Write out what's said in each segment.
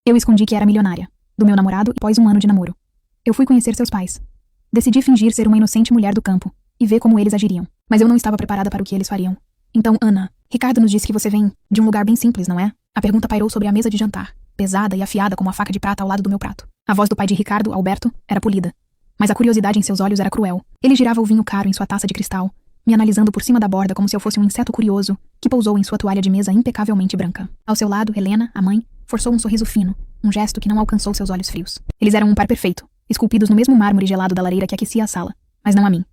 Eu escondi que era milionária, do meu namorado após um ano de namoro. Eu fui conhecer seus pais. Decidi fingir ser uma inocente mulher do campo e ver como eles agiriam. Mas eu não estava preparada para o que eles fariam. Então, Ana, Ricardo nos disse que você vem de um lugar bem simples, não é? A pergunta pairou sobre a mesa de jantar, pesada e afiada como a faca de prata ao lado do meu prato. A voz do pai de Ricardo, Alberto, era polida. Mas a curiosidade em seus olhos era cruel. Ele girava o vinho caro em sua taça de cristal, me analisando por cima da borda como se eu fosse um inseto curioso que pousou em sua toalha de mesa impecavelmente branca. Ao seu lado, Helena, a mãe, forçou um sorriso fino, um gesto que não alcançou seus olhos frios. Eles eram um par perfeito, esculpidos no mesmo mármore gelado da lareira que aquecia a sala, mas não a mim.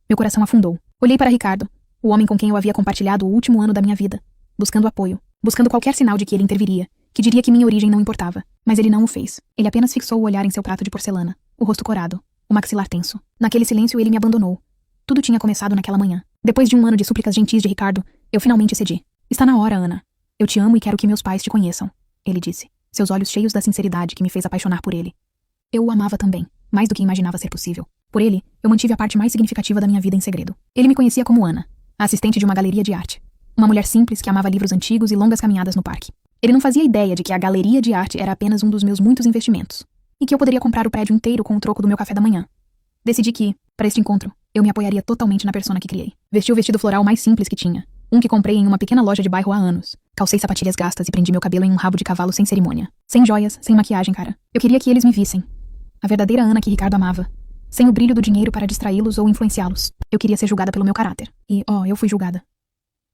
Meu coração afundou. Olhei para Ricardo, o homem com quem eu havia compartilhado o último ano da minha vida, buscando apoio, buscando qualquer sinal de que ele interviria, que diria que minha origem não importava. Mas ele não o fez. Ele apenas fixou o olhar em seu prato de porcelana, o rosto corado, o maxilar tenso. Naquele silêncio ele me abandonou. Tudo tinha começado naquela manhã. Depois de um ano de súplicas gentis de Ricardo, eu finalmente cedi. Está na hora, Ana. Eu te amo e quero que meus pais te conheçam, ele disse, seus olhos cheios da sinceridade que me fez apaixonar por ele. Eu o amava também, mais do que imaginava ser possível. Por ele, eu mantive a parte mais significativa da minha vida em segredo. Ele me conhecia como Ana, a assistente de uma galeria de arte. Uma mulher simples que amava livros antigos e longas caminhadas no parque. Ele não fazia ideia de que a galeria de arte era apenas um dos meus muitos investimentos, e que eu poderia comprar o prédio inteiro com o troco do meu café da manhã. Decidi que, para este encontro, eu me apoiaria totalmente na persona que criei. Vesti o vestido floral mais simples que tinha, um que comprei em uma pequena loja de bairro há anos. Calcei sapatilhas gastas e prendi meu cabelo em um rabo de cavalo sem cerimônia. Sem joias, sem maquiagem, cara. Eu queria que eles me vissem. A verdadeira Ana que Ricardo amava. Sem o brilho do dinheiro para distraí-los ou influenciá-los. Eu queria ser julgada pelo meu caráter. E, eu fui julgada.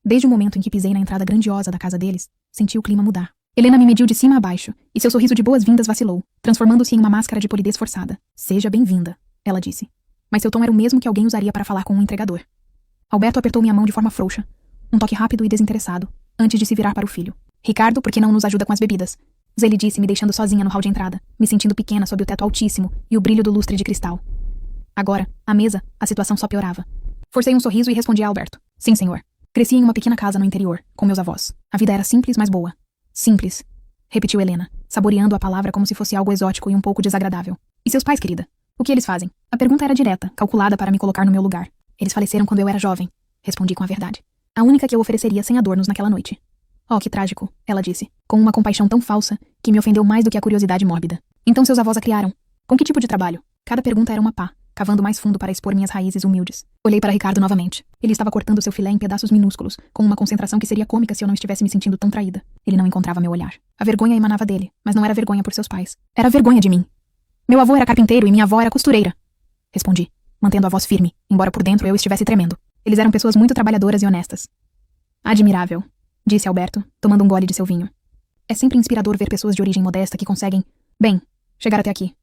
Desde o momento em que pisei na entrada grandiosa da casa deles, senti o clima mudar. Helena me mediu de cima a baixo, e seu sorriso de boas-vindas vacilou, transformando-se em uma máscara de polidez forçada. Seja bem-vinda, ela disse. Mas seu tom era o mesmo que alguém usaria para falar com um entregador. Alberto apertou minha mão de forma frouxa, um toque rápido e desinteressado, antes de se virar para o filho. Ricardo, por que não nos ajuda com as bebidas? Ele disse, me deixando sozinha no hall de entrada, me sentindo pequena sob o teto altíssimo e o brilho do lustre de cristal. Agora, à mesa, a situação só piorava. Forcei um sorriso e respondi a Alberto. Sim, senhor. Cresci em uma pequena casa no interior, com meus avós. A vida era simples, mas boa. Simples, repetiu Helena, saboreando a palavra como se fosse algo exótico e um pouco desagradável. E seus pais, querida? O que eles fazem? A pergunta era direta, calculada para me colocar no meu lugar. Eles faleceram quando eu era jovem, respondi com a verdade. A única que eu ofereceria sem adornos naquela noite. Oh, que trágico, ela disse, com uma compaixão tão falsa que me ofendeu mais do que a curiosidade mórbida. Então seus avós a criaram? Com que tipo de trabalho? Cada pergunta era uma pá, cavando mais fundo para expor minhas raízes humildes. Olhei para Ricardo novamente. Ele estava cortando seu filé em pedaços minúsculos, com uma concentração que seria cômica se eu não estivesse me sentindo tão traída. Ele não encontrava meu olhar. A vergonha emanava dele, mas não era vergonha por seus pais. Era vergonha de mim. Meu avô era carpinteiro e minha avó era costureira. Respondi, mantendo a voz firme, embora por dentro eu estivesse tremendo. Eles eram pessoas muito trabalhadoras e honestas. Admirável, disse Alberto, tomando um gole de seu vinho. É sempre inspirador ver pessoas de origem modesta que conseguem, bem, chegar até aqui.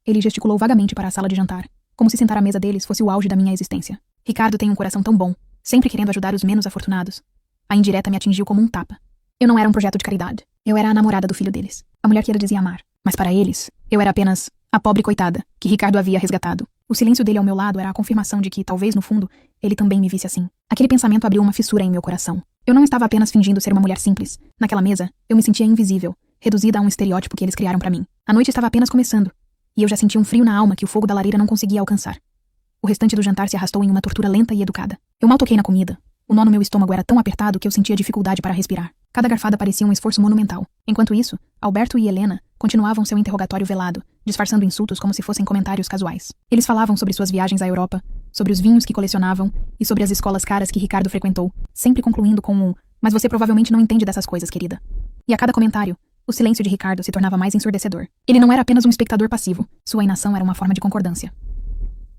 Ele gesticulou vagamente para a sala de jantar, como se sentar à mesa deles fosse o auge da minha existência. Ricardo tem um coração tão bom, sempre querendo ajudar os menos afortunados. A indireta me atingiu como um tapa. Eu não era um projeto de caridade. Eu era a namorada do filho deles, a mulher que ele dizia amar. Mas para eles, eu era apenas a pobre coitada que Ricardo havia resgatado. O silêncio dele ao meu lado era a confirmação de que, talvez no fundo, ele também me visse assim. Aquele pensamento abriu uma fissura em meu coração. Eu não estava apenas fingindo ser uma mulher simples. Naquela mesa, eu me sentia invisível, reduzida a um estereótipo que eles criaram para mim. A noite estava apenas começando, e eu já sentia um frio na alma que o fogo da lareira não conseguia alcançar. O restante do jantar se arrastou em uma tortura lenta e educada. Eu mal toquei na comida. O nó no meu estômago era tão apertado que eu sentia dificuldade para respirar. Cada garfada parecia um esforço monumental. Enquanto isso, Alberto e Helena continuavam seu interrogatório velado, disfarçando insultos como se fossem comentários casuais. Eles falavam sobre suas viagens à Europa, sobre os vinhos que colecionavam e sobre as escolas caras que Ricardo frequentou, sempre concluindo com um "mas você provavelmente não entende dessas coisas, querida". E a cada comentário, o silêncio de Ricardo se tornava mais ensurdecedor. Ele não era apenas um espectador passivo, sua inação era uma forma de concordância.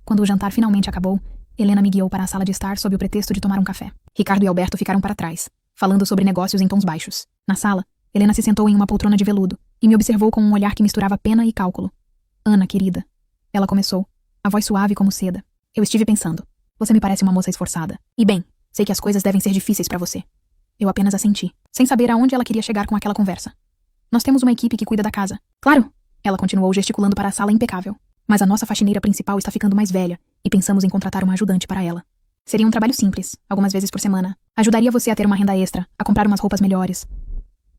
Quando o jantar finalmente acabou, Helena me guiou para a sala de estar sob o pretexto de tomar um café. Ricardo e Alberto ficaram para trás, falando sobre negócios em tons baixos. Na sala, Helena se sentou em uma poltrona de veludo e me observou com um olhar que misturava pena e cálculo. Ana, querida. Ela começou, a voz suave como seda. Eu estive pensando. Você me parece uma moça esforçada. E bem, sei que as coisas devem ser difíceis para você. Eu apenas assenti, sem saber aonde ela queria chegar com aquela conversa. Nós temos uma equipe que cuida da casa. Claro! Ela continuou gesticulando para a sala impecável. Mas a nossa faxineira principal está ficando mais velha e pensamos em contratar uma ajudante para ela. Seria um trabalho simples, algumas vezes por semana. Ajudaria você a ter uma renda extra, a comprar umas roupas melhores.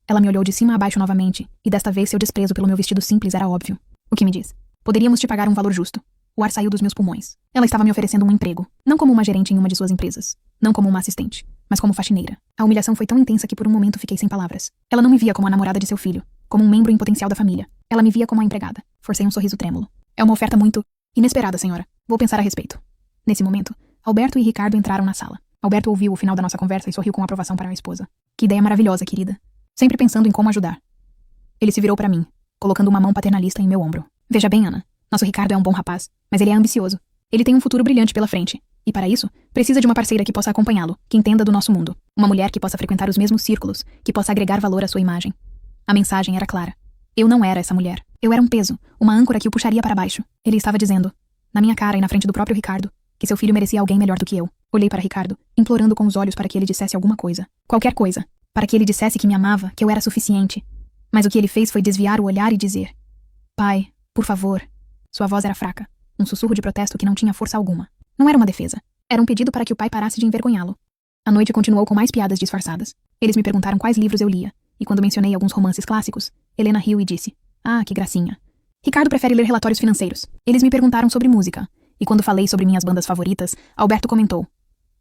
Ela me olhou de cima a baixo novamente, e desta vez seu desprezo pelo meu vestido simples era óbvio. O que me diz? Poderíamos te pagar um valor justo. O ar saiu dos meus pulmões. Ela estava me oferecendo um emprego, não como uma gerente em uma de suas empresas, não como uma assistente, mas como faxineira. A humilhação foi tão intensa que por um momento fiquei sem palavras. Ela não me via como a namorada de seu filho. como um membro em potencial da família. Ela me via como a empregada. Forcei um sorriso trêmulo. É uma oferta muito inesperada, senhora. Vou pensar a respeito. Nesse momento, Alberto e Ricardo entraram na sala. Alberto ouviu o final da nossa conversa e sorriu com aprovação para a esposa. Que ideia maravilhosa, querida. Sempre pensando em como ajudar. Ele se virou para mim, colocando uma mão paternalista em meu ombro. Veja bem, Ana. Nosso Ricardo é um bom rapaz, mas ele é ambicioso. Ele tem um futuro brilhante pela frente. E para isso, precisa de uma parceira que possa acompanhá-lo, que entenda do nosso mundo. Uma mulher que possa frequentar os mesmos círculos, que possa agregar valor à sua imagem. A mensagem era clara. Eu não era essa mulher. Eu era um peso, uma âncora que o puxaria para baixo. Ele estava dizendo, na minha cara e na frente do próprio Ricardo, que seu filho merecia alguém melhor do que eu. Olhei para Ricardo, implorando com os olhos para que ele dissesse alguma coisa. Qualquer coisa. Para que ele dissesse que me amava, que eu era suficiente. Mas o que ele fez foi desviar o olhar e dizer: Pai, por favor. Sua voz era fraca, um sussurro de protesto que não tinha força alguma. Não era uma defesa. Era um pedido para que o pai parasse de envergonhá-lo. A noite continuou com mais piadas disfarçadas. Eles me perguntaram quais livros eu lia, e quando mencionei alguns romances clássicos, Helena riu e disse: Ah, que gracinha. Ricardo prefere ler relatórios financeiros. Eles me perguntaram sobre música, e quando falei sobre minhas bandas favoritas, Alberto comentou: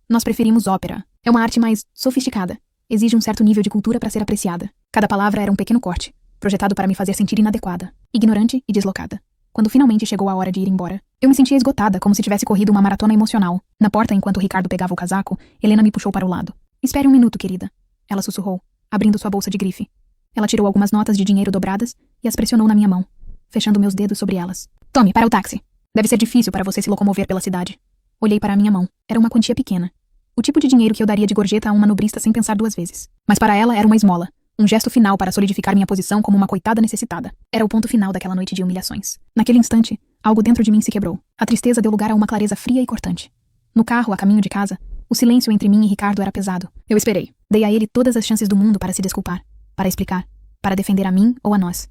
Nós preferimos ópera. É uma arte mais sofisticada. Exige um certo nível de cultura para ser apreciada. Cada palavra era um pequeno corte, projetado para me fazer sentir inadequada, ignorante e deslocada. Quando finalmente chegou a hora de ir embora, eu me sentia esgotada, como se tivesse corrido uma maratona emocional. Na porta, enquanto Ricardo pegava o casaco, Helena me puxou para o lado. Espere um minuto, querida. Ela sussurrou, abrindo sua bolsa de grife. Ela tirou algumas notas de dinheiro dobradas e as pressionou na minha mão, fechando meus dedos sobre elas. Tome, para o táxi. Deve ser difícil para você se locomover pela cidade. Olhei para a minha mão. Era uma quantia pequena. O tipo de dinheiro que eu daria de gorjeta a uma nobrista sem pensar duas vezes. Mas para ela era uma esmola. Um gesto final para solidificar minha posição como uma coitada necessitada. Era o ponto final daquela noite de humilhações. Naquele instante, algo dentro de mim se quebrou. A tristeza deu lugar a uma clareza fria e cortante. No carro, a caminho de casa, o silêncio entre mim e Ricardo era pesado. Eu esperei. Dei a ele todas as chances do mundo para se desculpar, para explicar, para defender a mim ou a nós.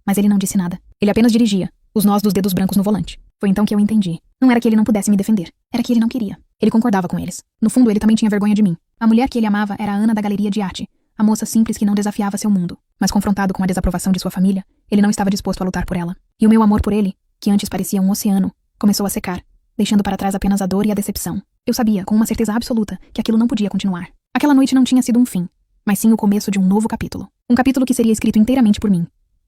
Mas ele não disse nada. Ele apenas dirigia, os nós dos dedos brancos no volante. Foi então que eu entendi. Não era que ele não pudesse me defender. Era que ele não queria. Ele concordava com eles. No fundo, ele também tinha vergonha de mim. A mulher que ele amava era a Ana da galeria de arte. A moça simples que não desafiava seu mundo. Mas confrontado com a desaprovação de sua família, ele não estava disposto a lutar por ela. E o meu amor por ele, que antes parecia um oceano, começou a secar, deixando para trás apenas a dor e a decepção. Eu sabia, com uma certeza absoluta, que aquilo não podia continuar. Aquela noite não tinha sido um fim, mas sim o começo de um novo capítulo. Um capítulo que seria escrito inteiramente por mim.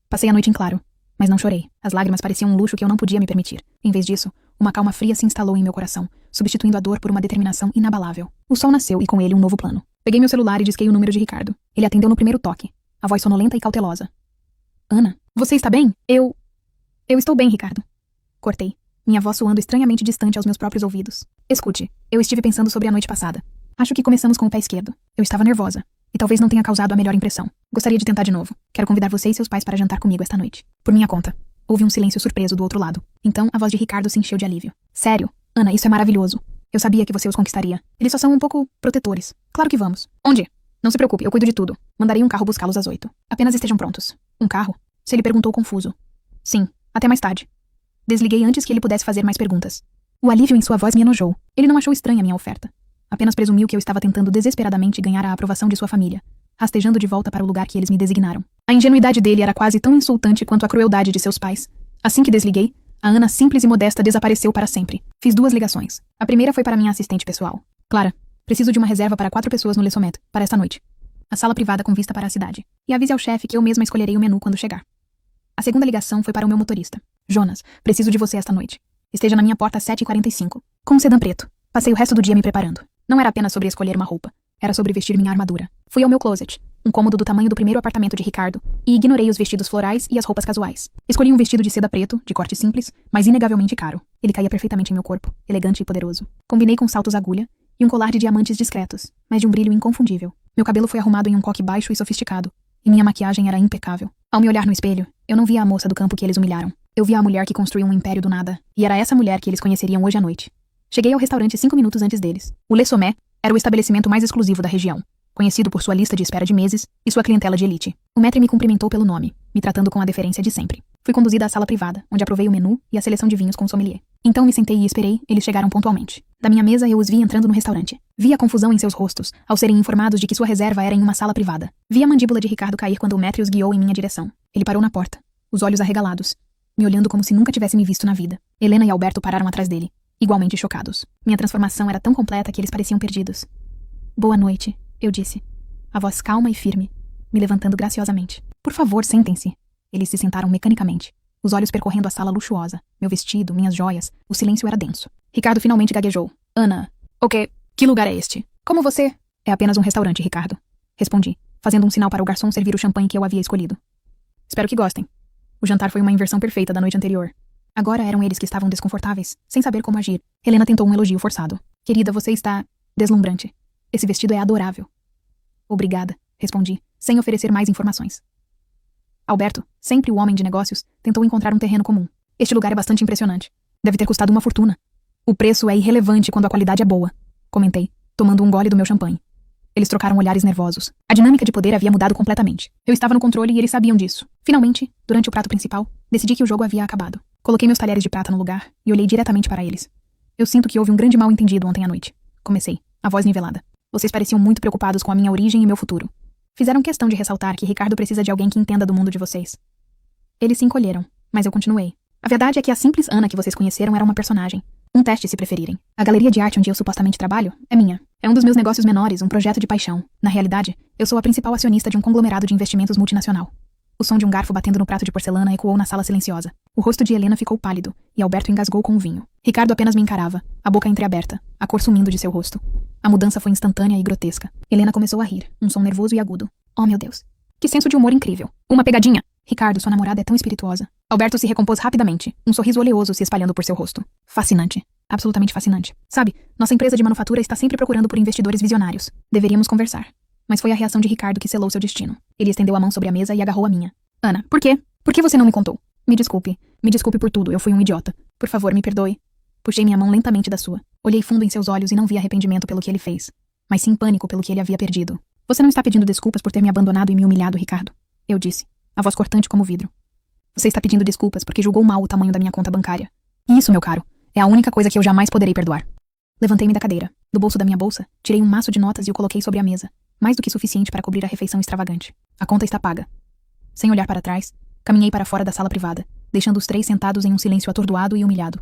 Passei a noite em claro, mas não chorei. As lágrimas pareciam um luxo que eu não podia me permitir. Em vez disso, uma calma fria se instalou em meu coração, substituindo a dor por uma determinação inabalável. O sol nasceu e com ele um novo plano. Peguei meu celular e disquei o número de Ricardo. Ele atendeu no primeiro toque, a voz sonolenta e cautelosa. Ana, você está bem? Eu estou bem, Ricardo. Cortei, minha voz soando estranhamente distante aos meus próprios ouvidos. Escute, eu estive pensando sobre a noite passada. Acho que começamos com o pé esquerdo. Eu estava nervosa, e talvez não tenha causado a melhor impressão. Gostaria de tentar de novo. Quero convidar você e seus pais para jantar comigo esta noite. Por minha conta. Houve um silêncio surpreso do outro lado. Então, a voz de Ricardo se encheu de alívio. Sério? Ana, isso é maravilhoso. Eu sabia que você os conquistaria. Eles só são um pouco protetores. Claro que vamos. Onde? Não se preocupe, eu cuido de tudo. Mandarei um carro buscá-los às 8. Apenas estejam prontos. Um carro? Se ele perguntou confuso. Sim, até mais tarde. Desliguei antes que ele pudesse fazer mais perguntas. O alívio em sua voz me enojou. Ele não achou estranha minha oferta. Apenas presumiu que eu estava tentando desesperadamente ganhar a aprovação de sua família, rastejando de volta para o lugar que eles me designaram. A ingenuidade dele era quase tão insultante quanto a crueldade de seus pais. Assim que desliguei, a Ana simples e modesta desapareceu para sempre. Fiz 2 ligações. A primeira foi para minha assistente pessoal. Clara, preciso de uma reserva para 4 pessoas no Le Sommet, para esta noite. A sala privada com vista para a cidade. E avise ao chefe que eu mesma escolherei o menu quando chegar. A segunda ligação foi para o meu motorista. Jonas, preciso de você esta noite. Esteja na minha porta às 7h45. Com um sedã preto. Passei o resto do dia me preparando. Não era apenas sobre escolher uma roupa. Era sobre vestir minha armadura. Fui ao meu closet, um cômodo do tamanho do primeiro apartamento de Ricardo, e ignorei os vestidos florais e as roupas casuais. Escolhi um vestido de seda preto, de corte simples, mas inegavelmente caro. Ele caía perfeitamente em meu corpo, elegante e poderoso. Combinei com saltos agulha e um colar de diamantes discretos, mas de um brilho inconfundível. Meu cabelo foi arrumado em um coque baixo e sofisticado, e minha maquiagem era impecável. Ao me olhar no espelho, eu não via a moça do campo que eles humilharam. Eu via a mulher que construiu um império do nada, e era essa mulher que eles conheceriam hoje à noite. Cheguei ao restaurante 5 minutos antes deles. O Le Sommet era o estabelecimento mais exclusivo da região, conhecido por sua lista de espera de meses e sua clientela de elite. O maître me cumprimentou pelo nome, me tratando com a deferência de sempre. Fui conduzida à sala privada, onde aprovei o menu e a seleção de vinhos com sommelier. Então me sentei e esperei, eles chegaram pontualmente. Da minha mesa eu os vi entrando no restaurante. Vi a confusão em seus rostos, ao serem informados de que sua reserva era em uma sala privada. Vi a mandíbula de Ricardo cair quando o maître os guiou em minha direção. Ele parou na porta, os olhos arregalados, me olhando como se nunca tivesse me visto na vida. Helena e Alberto pararam atrás dele, igualmente chocados. Minha transformação era tão completa que eles pareciam perdidos. Boa noite, eu disse, a voz calma e firme, me levantando graciosamente. Por favor, sentem-se. Eles se sentaram mecanicamente, os olhos percorrendo a sala luxuosa, meu vestido, minhas joias. O silêncio era denso. Ricardo finalmente gaguejou. Ana. Ok. Que lugar é este? Como você? É apenas um restaurante, Ricardo. Respondi, fazendo um sinal para o garçom servir o champanhe que eu havia escolhido. Espero que gostem. O jantar foi uma inversão perfeita da noite anterior. Agora eram eles que estavam desconfortáveis, sem saber como agir. Helena tentou um elogio forçado. Querida, você está deslumbrante. Esse vestido é adorável. Obrigada, respondi, sem oferecer mais informações. Alberto, sempre o homem de negócios, tentou encontrar um terreno comum. Este lugar é bastante impressionante. Deve ter custado uma fortuna. O preço é irrelevante quando a qualidade é boa, comentei, tomando um gole do meu champanhe. Eles trocaram olhares nervosos. A dinâmica de poder havia mudado completamente. Eu estava no controle e eles sabiam disso. Finalmente, durante o prato principal, decidi que o jogo havia acabado. Coloquei meus talheres de prata no lugar e olhei diretamente para eles. Eu sinto que houve um grande mal-entendido ontem à noite. Comecei, a voz nivelada. Vocês pareciam muito preocupados com a minha origem e meu futuro. Fizeram questão de ressaltar que Ricardo precisa de alguém que entenda do mundo de vocês. Eles se encolheram, mas eu continuei. A verdade é que a simples Ana que vocês conheceram era uma personagem. Um teste, se preferirem. A galeria de arte onde eu supostamente trabalho é minha. É um dos meus negócios menores, um projeto de paixão. Na realidade, eu sou a principal acionista de um conglomerado de investimentos multinacional. O som de um garfo batendo no prato de porcelana ecoou na sala silenciosa. O rosto de Helena ficou pálido, e Alberto engasgou com o vinho. Ricardo apenas me encarava, a boca entreaberta, a cor sumindo de seu rosto. A mudança foi instantânea e grotesca. Helena começou a rir, um som nervoso e agudo. Oh, meu Deus. Que senso de humor incrível. Uma pegadinha. Ricardo, sua namorada é tão espirituosa. Alberto se recompôs rapidamente, um sorriso oleoso se espalhando por seu rosto. Fascinante. Absolutamente fascinante. Sabe, nossa empresa de manufatura está sempre procurando por investidores visionários. Deveríamos conversar. Mas foi a reação de Ricardo que selou seu destino. Ele estendeu a mão sobre a mesa e agarrou a minha. Ana, por quê? Por que você não me contou? Me desculpe. Me desculpe por tudo, eu fui um idiota. Por favor, me perdoe. Puxei minha mão lentamente da sua. Olhei fundo em seus olhos e não vi arrependimento pelo que ele fez, mas sim pânico pelo que ele havia perdido. Você não está pedindo desculpas por ter me abandonado e me humilhado, Ricardo? Eu disse, a voz cortante como vidro. Você está pedindo desculpas porque julgou mal o tamanho da minha conta bancária. E isso, meu caro, é a única coisa que eu jamais poderei perdoar. Levantei-me da cadeira. Do bolso da minha bolsa, tirei um maço de notas e o coloquei sobre a mesa, mais do que suficiente para cobrir a refeição extravagante. A conta está paga. Sem olhar para trás, caminhei para fora da sala privada, deixando os três sentados em um silêncio atordoado e humilhado.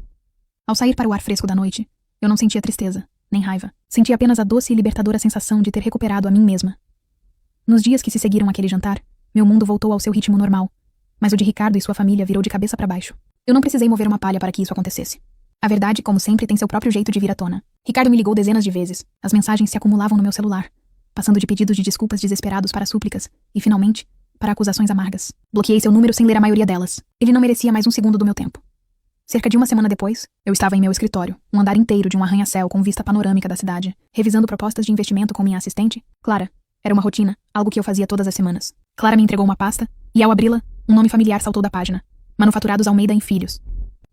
Ao sair para o ar fresco da noite, eu não sentia tristeza, nem raiva. Senti apenas a doce e libertadora sensação de ter recuperado a mim mesma. Nos dias que se seguiram àquele jantar, meu mundo voltou ao seu ritmo normal, mas o de Ricardo e sua família virou de cabeça para baixo. Eu não precisei mover uma palha para que isso acontecesse. A verdade, como sempre, tem seu próprio jeito de vir à tona. Ricardo me ligou dezenas de vezes. As mensagens se acumulavam no meu celular, passando de pedidos de desculpas desesperados para súplicas, e, finalmente, para acusações amargas. Bloqueei seu número sem ler a maioria delas. Ele não merecia mais um segundo do meu tempo. Cerca de uma semana depois, eu estava em meu escritório, um andar inteiro de um arranha-céu com vista panorâmica da cidade, revisando propostas de investimento com minha assistente, Clara. Era uma rotina, algo que eu fazia todas as semanas. Clara me entregou uma pasta, e ao abri-la, um nome familiar saltou da página. Manufaturados Almeida em Filhos.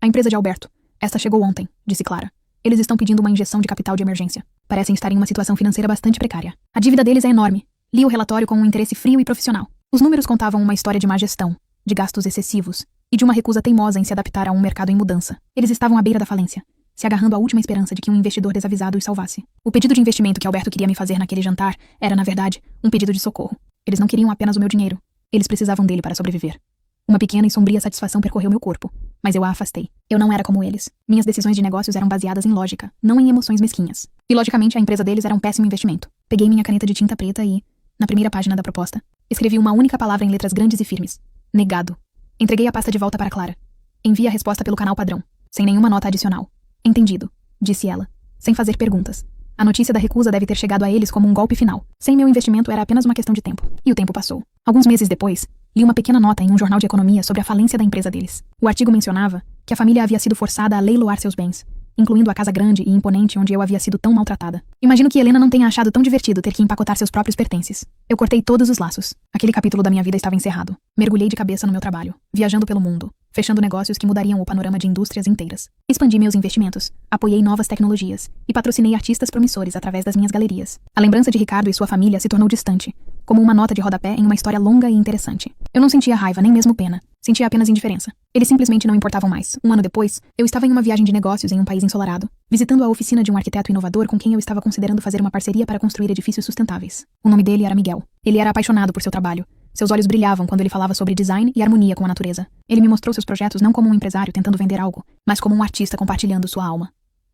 A empresa de Alberto. Esta chegou ontem, disse Clara. Eles estão pedindo uma injeção de capital de emergência. Parecem estar em uma situação financeira bastante precária. A dívida deles é enorme. Li o relatório com um interesse frio e profissional. Os números contavam uma história de má gestão, de gastos excessivos e de uma recusa teimosa em se adaptar a um mercado em mudança. Eles estavam à beira da falência, se agarrando à última esperança de que um investidor desavisado os salvasse. O pedido de investimento que Alberto queria me fazer naquele jantar era, na verdade, um pedido de socorro. Eles não queriam apenas o meu dinheiro. Eles precisavam dele para sobreviver. Uma pequena e sombria satisfação percorreu meu corpo, mas eu a afastei. Eu não era como eles. Minhas decisões de negócios eram baseadas em lógica, não em emoções mesquinhas. E, logicamente, a empresa deles era um péssimo investimento. Peguei minha caneta de tinta preta e, na primeira página da proposta, escrevi uma única palavra em letras grandes e firmes. Negado. Entreguei a pasta de volta para Clara. Envie a resposta pelo canal padrão, sem nenhuma nota adicional. Entendido, disse ela, sem fazer perguntas. A notícia da recusa deve ter chegado a eles como um golpe final. Sem meu investimento era apenas uma questão de tempo. E o tempo passou. Alguns meses depois, li uma pequena nota em um jornal de economia sobre a falência da empresa deles. O artigo mencionava que a família havia sido forçada a leiloar seus bens, incluindo a casa grande e imponente onde eu havia sido tão maltratada. Imagino que Helena não tenha achado tão divertido ter que empacotar seus próprios pertences. Eu cortei todos os laços. Aquele capítulo da minha vida estava encerrado. Mergulhei de cabeça no meu trabalho, viajando pelo mundo, fechando negócios que mudariam o panorama de indústrias inteiras. Expandi meus investimentos, apoiei novas tecnologias e patrocinei artistas promissores através das minhas galerias. A lembrança de Ricardo e sua família se tornou distante, como uma nota de rodapé em uma história longa e interessante. Eu não sentia raiva, nem mesmo pena. Sentia apenas indiferença. Eles simplesmente não importavam mais. Um ano depois, eu estava em uma viagem de negócios em um país ensolarado, visitando a oficina de um arquiteto inovador com quem eu estava considerando fazer uma parceria para construir edifícios sustentáveis. O nome dele era Miguel. Ele era apaixonado por seu trabalho. Seus olhos brilhavam quando ele falava sobre design e harmonia com a natureza. Ele me mostrou seus projetos não como um empresário tentando vender algo, mas como um artista compartilhando sua alma.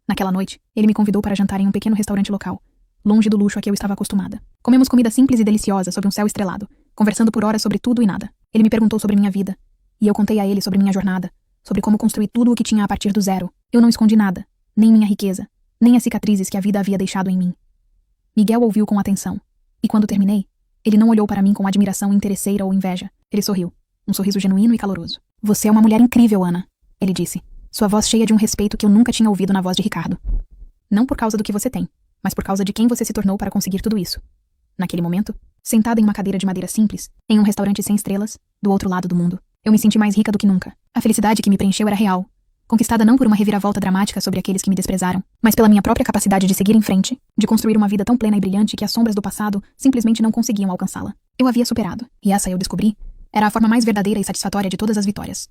Naquela noite, ele me convidou para jantar em um pequeno restaurante local, longe do luxo a que eu estava acostumada. Comemos comida simples e deliciosa sob um céu estrelado, conversando por horas sobre tudo e nada. Ele me perguntou sobre minha vida, e eu contei a ele sobre minha jornada, sobre como construir tudo o que tinha a partir do zero. Eu não escondi nada, nem minha riqueza, nem as cicatrizes que a vida havia deixado em mim. Miguel ouviu com atenção, e quando terminei, ele não olhou para mim com admiração interesseira ou inveja. Ele sorriu, um sorriso genuíno e caloroso. Você é uma mulher incrível, Ana, ele disse, sua voz cheia de um respeito que eu nunca tinha ouvido na voz de Ricardo. Não por causa do que você tem, mas por causa de quem você se tornou para conseguir tudo isso. Naquele momento, sentada em uma cadeira de madeira simples, em um restaurante sem estrelas, do outro lado do mundo, eu me senti mais rica do que nunca. A felicidade que me preencheu era real, conquistada não por uma reviravolta dramática sobre aqueles que me desprezaram, mas pela minha própria capacidade de seguir em frente, de construir uma vida tão plena e brilhante que as sombras do passado simplesmente não conseguiam alcançá-la. Eu havia superado, e essa eu descobri, era a forma mais verdadeira e satisfatória de todas as vitórias.